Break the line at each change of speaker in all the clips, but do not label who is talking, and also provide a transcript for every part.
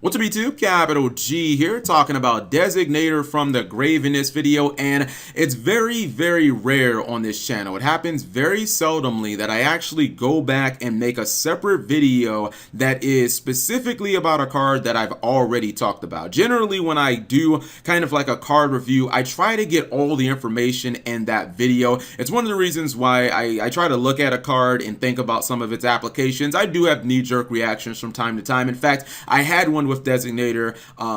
What's up YouTube, capital G here, talking about Designator from the Grave in this video, and it's very rare on this channel. It happens very seldomly that I actually go back and make a separate video that is specifically about a card that I've already talked about. Generally, when I do kind of like a card review, I try to get all the information in that video. It's one of the reasons why I try to look at a card and think about some of its applications. I do have knee-jerk reactions from time to time. In fact, I had one with Designator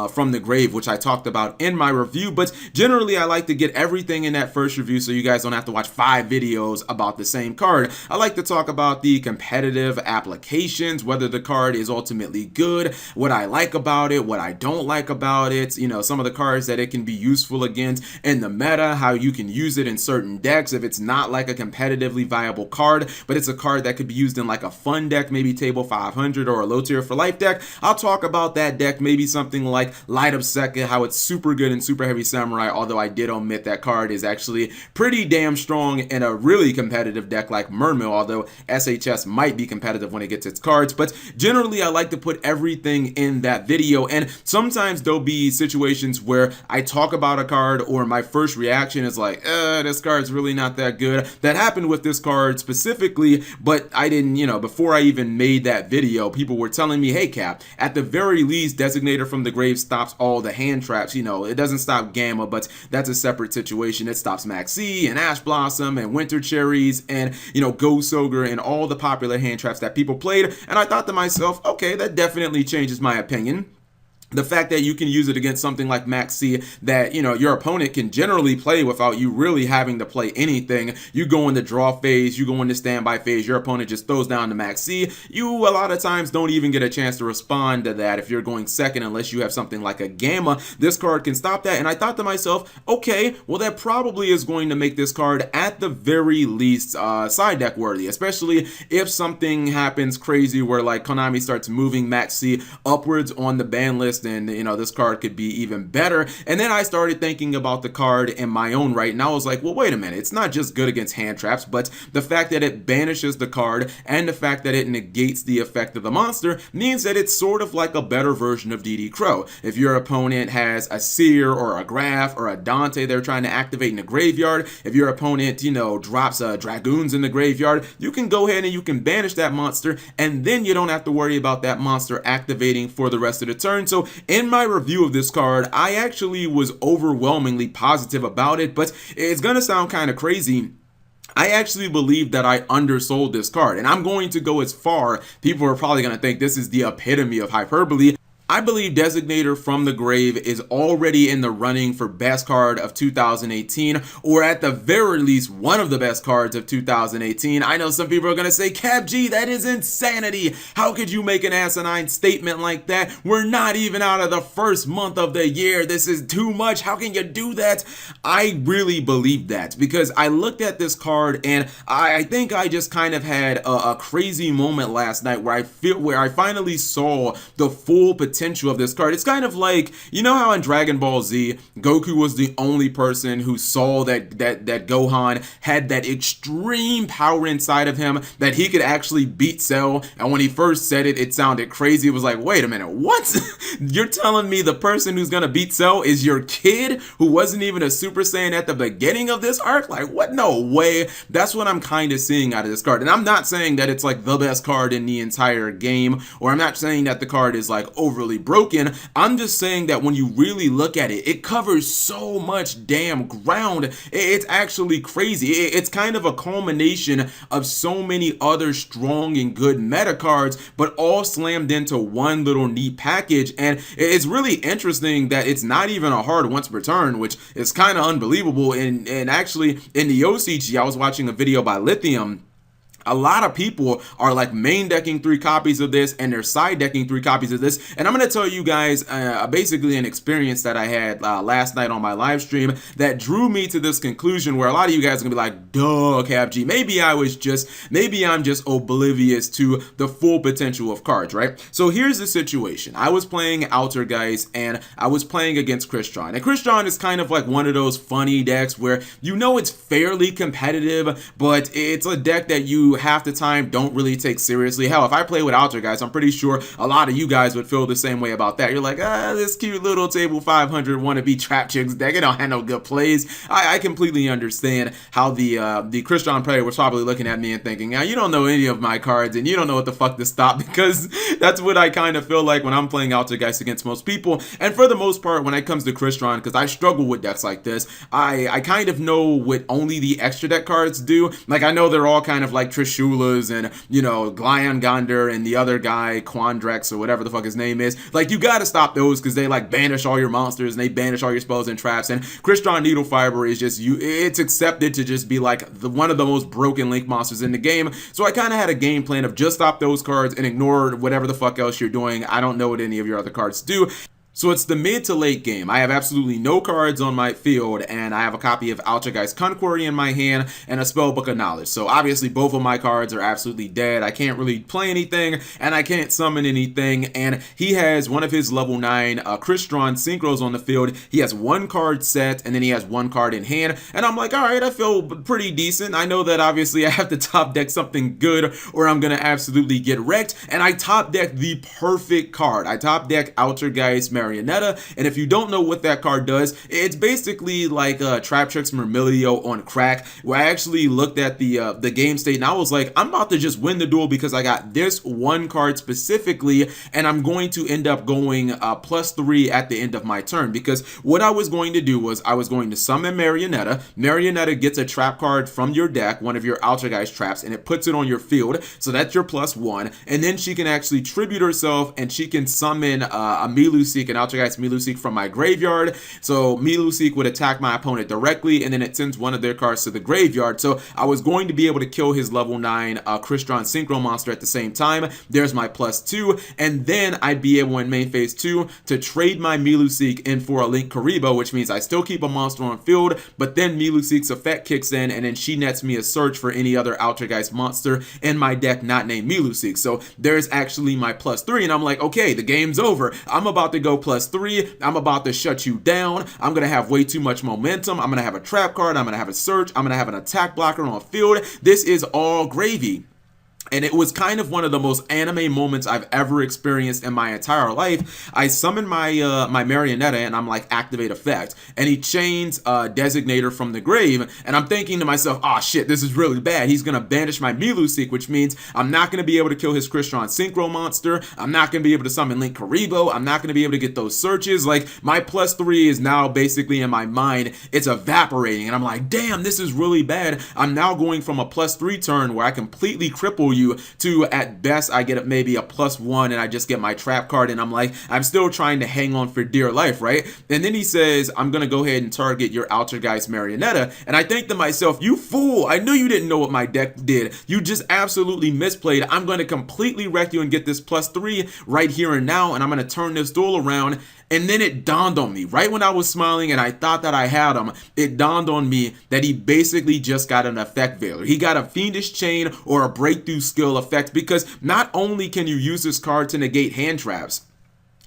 from the Grave, which I talked about in my review, but generally I like to get everything in that first review so you guys don't have to watch 5 videos about the same card. I like to talk about the competitive applications, whether the card is ultimately good, what I like about it, what I don't like about it, you know, some of the cards that it can be useful against in the meta, how you can use it in certain decks if it's not like a competitively viable card, but it's a card that could be used in like a fun deck, maybe table 500 or a low tier for life deck. I'll talk about that deck, maybe something like Light Up Second, how it's super good in Super Heavy Samurai, although I did omit that card is actually pretty damn strong in a really competitive deck like Mermill, although SHS might be competitive when it gets its cards. But generally I like to put everything in that video, and sometimes there'll be situations where I talk about a card or my first reaction is like, this card's really not that good. That happened with this card specifically, but I didn't, you know, before I even made that video, people were telling me, hey Cap, at the very least, Designator from the Grave stops all the hand traps. You know, it doesn't stop Gamma, but that's a separate situation. It stops Maxi and Ash Blossom and Winter Cherries and, you know, Ghost Ogre and all the popular hand traps that people played. And I thought to myself, okay, that definitely changes my opinion. The fact that you can use it against something like Maxi that, you know, your opponent can generally play without you really having to play anything. You go in the draw phase, you go in the standby phase, your opponent just throws down the Maxi. You a lot of times don't even get a chance to respond to that if you're going second unless you have something like a Gamma. This card can stop that, and I thought to myself, okay, well that probably is going to make this card at the very least side deck worthy, especially if something happens crazy where like Konami starts moving Maxi upwards on the ban list. And you know, this card could be even better. And then I started thinking about the card in my own right, and I was like, well, wait a minute, it's not just good against hand traps, but the fact that it banishes the card and the fact that it negates the effect of the monster means that it's sort of like a better version of DD Crow. If your opponent has a Seer or a Graph or a Dante they're trying to activate in the graveyard, if your opponent, you know, drops Dragoons in the graveyard, you can go ahead and you can banish that monster, and then you don't have to worry about that monster activating for the rest of the turn. So in my review of this card, I actually was overwhelmingly positive about it, but it's gonna sound kind of crazy. I actually believe that I undersold this card, and I'm going to go as far. People are probably going to think this is the epitome of hyperbole. I believe Designator from the Grave is already in the running for best card of 2018, or at the very least one of the best cards of 2018. I know some people are going to say, Cap G, that is insanity. How could you make an asinine statement like that? We're not even out of the first month of the year. This is too much. How can you do that? I really believe that because I looked at this card and I think I just kind of had a crazy moment last night where I finally saw the full potential of this card. It's kind of like, you know how in Dragon Ball Z, Goku was the only person who saw that Gohan had that extreme power inside of him that he could actually beat Cell, and when he first said it, it sounded crazy. It was like, wait a minute, what? You're telling me the person who's gonna beat Cell is your kid who wasn't even a Super Saiyan at the beginning of this arc? Like, what? No way. That's what I'm kind of seeing out of this card. And I'm not saying that it's like the best card in the entire game, or I'm not saying that the card is like overly broken. I'm just saying that when you really look at it, it covers so much damn ground. It's actually crazy. It's kind of a culmination of so many other strong and good meta cards, but all slammed into one little neat package. And it's really interesting that it's not even a hard once per turn, which is kind of unbelievable. And actually in the OCG, I was watching a video by Lithium. A lot of people are like main decking 3 copies of this and they're side decking 3 copies of this. And I'm going to tell you guys basically an experience that I had last night on my live stream that drew me to this conclusion where a lot of you guys are going to be like, duh, Cap G, maybe I'm just oblivious to the full potential of cards, right? So here's the situation. I was playing Altergeist and I was playing against Crystron. And Crystron is kind of like one of those funny decks where you know it's fairly competitive, but it's a deck that you half the time don't really take seriously. Hell, if I play with Altergeist, I'm pretty sure a lot of you guys would feel the same way about that. You're like, this cute little table 500 wannabe trap chicks deck, it don't have no good plays. I completely understand how the Christian player was probably looking at me and thinking, you don't know any of my cards and you don't know what the fuck to stop, because that's what I kind of feel like when I'm playing Altergeist against most people. And for the most part, when it comes to Christian, because I struggle with decks like this, I kind of know what only the extra deck cards do. Like, I know they're all kind of like Trishulas and, you know, Glion Gondar and the other guy, Quandrex or whatever the fuck his name is. Like, you gotta stop those because they like banish all your monsters and they banish all your spells and traps. And Christian Needle Fiber is just, it's accepted to just be like one of the most broken Link monsters in the game. So I kind of had a game plan of just stop those cards and ignore whatever the fuck else you're doing. I don't know what any of your other cards do. So it's the mid to late game. I have absolutely no cards on my field, and I have a copy of Altergeist Conquery in my hand and a Spellbook of Knowledge. So obviously both of my cards are absolutely dead. I can't really play anything, and I can't summon anything. And he has one of his level 9 Crystron Synchros on the field. He has one card set, and then he has one card in hand. And I'm like, all right, I feel pretty decent. I know that obviously I have to top deck something good, or I'm going to absolutely get wrecked. And I top deck the perfect card. I top deck Altergeist Marionetta, and if you don't know what that card does, it's basically like Traptrix Myrmilio on crack, where I actually looked at the game state and I was like, I'm about to just win the duel because I got this one card specifically, and I'm going to end up going +3 at the end of my turn, because what I was going to do was I was going to summon Marionetta. Marionetta gets a trap card from your deck, one of your Altergeist traps, and it puts it on your field, so that's your +1, and then she can actually tribute herself and she can summon a Miluseek, an Altergeist Miluseek from my graveyard. So Miluseek would attack my opponent directly, and then it sends one of their cards to the graveyard. So I was going to be able to kill his level 9 Crystron Synchro monster at the same time. There's my +2, and then I'd be able in main phase 2 to trade my Miluseek in for a Link Karibo, which means I still keep a monster on field, but then Miluseek's effect kicks in, and then she nets me a search for any other Altergeist monster in my deck not named Miluseek. So there's actually my +3, and I'm like, okay, the game's over. I'm about to go +3. I'm about to shut you down. I'm going to have way too much momentum. I'm going to have a trap card. I'm going to have a search. I'm going to have an attack blocker on field. This is all gravy. And it was kind of one of the most anime moments I've ever experienced in my entire life. I summoned my my Marionetta, and I'm like, activate effect. And he chains Designator from the grave. And I'm thinking to myself, oh shit, this is really bad. He's going to banish my Miluseek, which means I'm not going to be able to kill his Crystron Synchro monster. I'm not going to be able to summon Link Karibo. I'm not going to be able to get those searches. Like, my +3 is now basically in my mind, it's evaporating. And I'm like, damn, this is really bad. I'm now going from a +3 turn where I completely cripple you to, at best, I get maybe a +1 and I just get my trap card, and I'm like, I'm still trying to hang on for dear life, right? And then he says, I'm gonna go ahead and target your Altergeist Marionetta, and I think to myself, you fool, I knew you didn't know what my deck did. You just absolutely misplayed. I'm gonna completely wreck you and get this +3 right here and now, and I'm gonna turn this duel around. And then it dawned on me, right when I was smiling and I thought that I had him, it dawned on me that he basically just got an effect veiler. He got a Fiendish Chain or a Breakthrough Skill effect, because not only can you use this card to negate hand traps,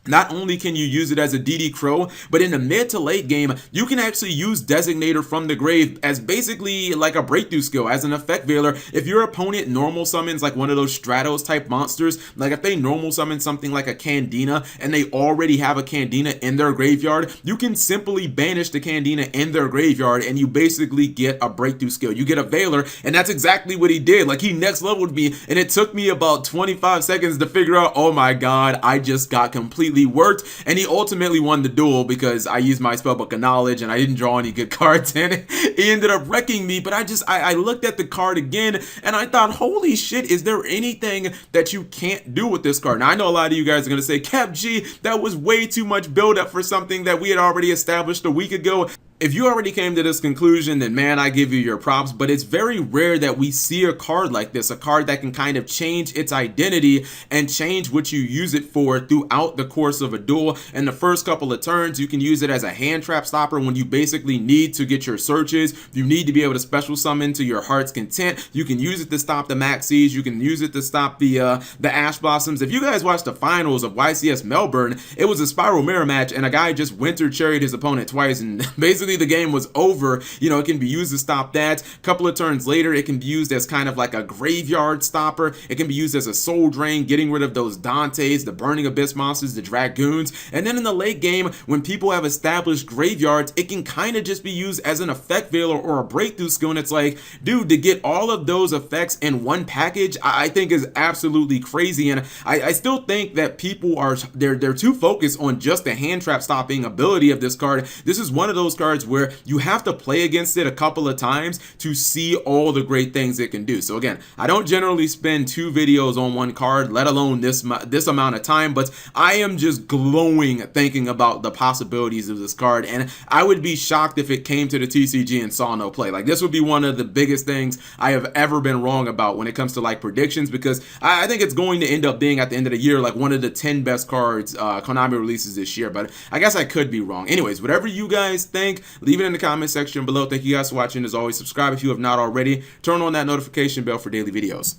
not only can you use it as a DD Crow, but in the mid to late game, you can actually use Designator from the grave as basically like a breakthrough skill, as an effect veiler. If your opponent normal summons like one of those Stratos type monsters, like if they normal summon something like a Candina and they already have a Candina in their graveyard, you can simply banish the Candina in their graveyard and you basically get a breakthrough skill. You get a veiler, and that's exactly what he did. Like, he next leveled me, and it took me about 25 seconds to figure out, oh my god, I just got completely worked. And he ultimately won the duel because I used my Spellbook of Knowledge and I didn't draw any good cards, and he ended up wrecking me. But I looked at the card again and I thought, holy shit, is there anything that you can't do with this card? Now, I know a lot of you guys are going to say, Cap G, that was way too much build up for something that we had already established a week ago. If you already came to this conclusion, then man, I give you your props, but it's very rare that we see a card like this, a card that can kind of change its identity and change what you use it for throughout the course of a duel. In the first couple of turns, you can use it as a hand trap stopper when you basically need to get your searches. You need to be able to special summon to your heart's content. You can use it to stop the Maxies. You can use it to stop the Ash Blossoms. If you guys watched the finals of YCS Melbourne, it was a Spiral Mirror match, and a guy just winter cherried his opponent twice and basically basically the game was over. You know, it can be used to stop that. A couple of turns later, it can be used as kind of like a graveyard stopper. It can be used as a soul drain, getting rid of those Dantes, the Burning Abyss monsters, the Dragoons. And then in the late game, when people have established graveyards, it can kind of just be used as an effect veiler or a breakthrough skill. And it's like, dude, to get all of those effects in one package, I think is absolutely crazy. And I still think that people are they're too focused on just the hand trap stopping ability of this card. This is one of those cards where you have to play against it a couple of times to see all the great things it can do. So again, I don't generally spend 2 videos on one card, let alone this amount of time, but I am just glowing thinking about the possibilities of this card, and I would be shocked if it came to the TCG and saw no play. Like, this would be one of the biggest things I have ever been wrong about when it comes to like predictions, because I think it's going to end up being at the end of the year like one of the 10 best cards Konami releases this year, but I guess I could be wrong. Anyways, whatever you guys think, leave it in the comment section below. Thank you guys for watching. As always, subscribe if you have not already. Turn on that notification bell for daily videos.